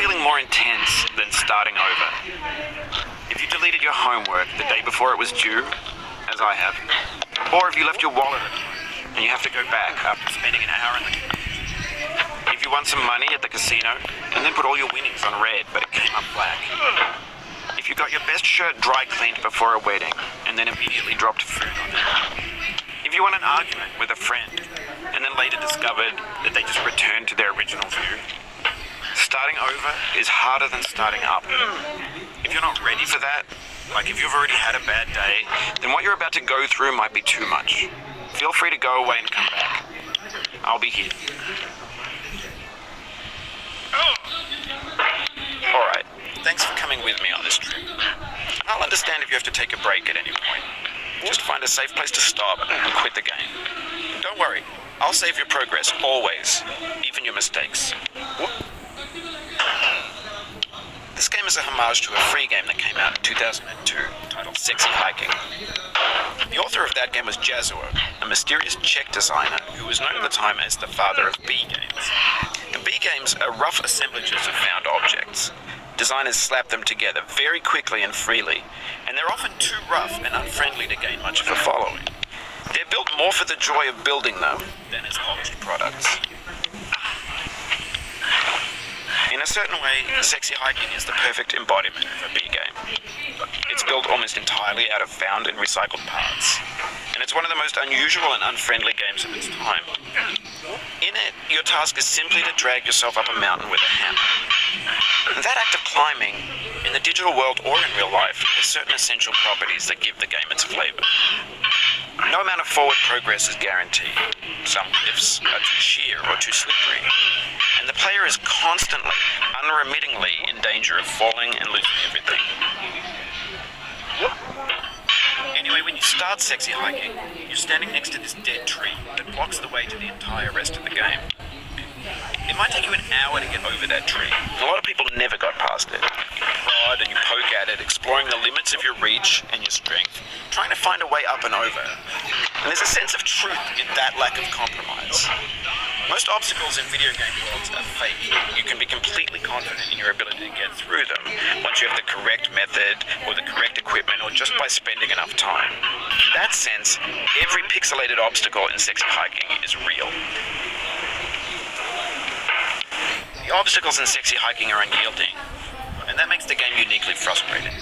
feeling more intense than starting over? If you deleted your homework the day before it was due, as I have, or if you left your wallet at home and you have to go back after spending an hour in the car. If you won some money at the casino and then put all your winnings on red but it came up black. If you got your best shirt dry cleaned before a wedding and then immediately dropped food on it. If you won an argument with a friend and then later discovered that they just returned to their original view. Starting over is harder than starting up. If you're not ready for that, like if you've already had a bad day, then what you're about to go through might be too much. Feel free to go away and come back. I'll be here. Alright, thanks for coming with me on this trip. I'll understand if you have to take a break at any point. Just find a safe place to stop and quit the game. Don't worry, I'll save your progress always, even your mistakes. This game is a homage to a free game that came out in 2002 titled Sexy Hiking. The author of that game was Jazuo, a mysterious Czech designer who was known at the time as the father of B games. The B games are rough assemblages of found objects. Designers slap them together very quickly and freely, and they're often too rough and unfriendly to gain much of a following. They're built more for the joy of building them than as polished products. In a certain way, Sexy Hiking is the perfect embodiment of a B game. It's built almost entirely out of found and recycled parts, and it's one of the most unusual and unfriendly games of its time. In it, your task is simply to drag yourself up a mountain with a hammer. And that act of climbing, in the digital world or in real life, has certain essential properties that give the game its flavor. No amount of forward progress is guaranteed. Some cliffs are too sheer or too slippery, and the player is constantly, unremittingly in danger of falling and losing everything. Anyway, when you start Sexy Hiking, you're standing next to this dead tree that blocks the way to the entire rest of the game. It might take you an hour to get over that tree. A lot of people never got past it. You prod and you poke at it, exploring the limits of your reach and your strength, trying to find a way up and over. And there's a sense of truth in that lack of compromise. Most obstacles in video game worlds are fake. You can be completely confident in your ability to get through them once you have the correct method or the correct equipment or just by spending enough time. In that sense, every pixelated obstacle in Sexy Hiking is real. The obstacles in Sexy Hiking are unyielding, and that makes the game uniquely frustrating.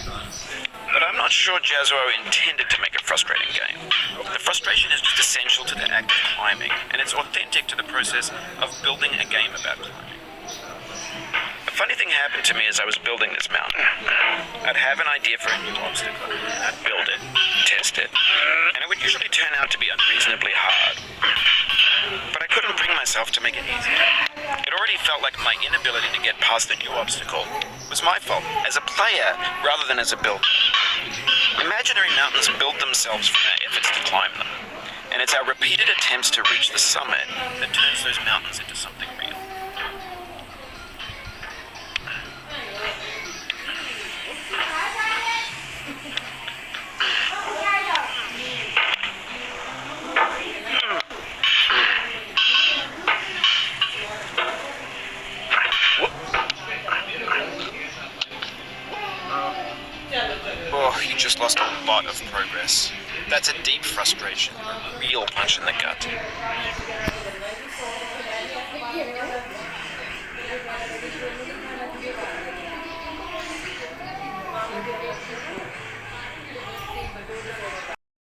But I'm not sure Jazuo intended to make a frustrating game. The frustration is just essential to the act of climbing, and it's authentic to the process of building a game about climbing. A funny thing happened to me as I was building this mountain. I'd have an idea for a new obstacle, and I'd build it, test it, and it would usually turn out to be unreasonably hard. But I couldn't bring myself to make it easier. It already felt like my inability to get past the new obstacle was my fault, as a player rather than as a builder. Imaginary mountains build themselves from our efforts to climb them, and it's our repeated attempts to reach the summit that turns those mountains into something real. Oh, you just lost a lot of progress. That's a deep frustration, a real punch in the gut.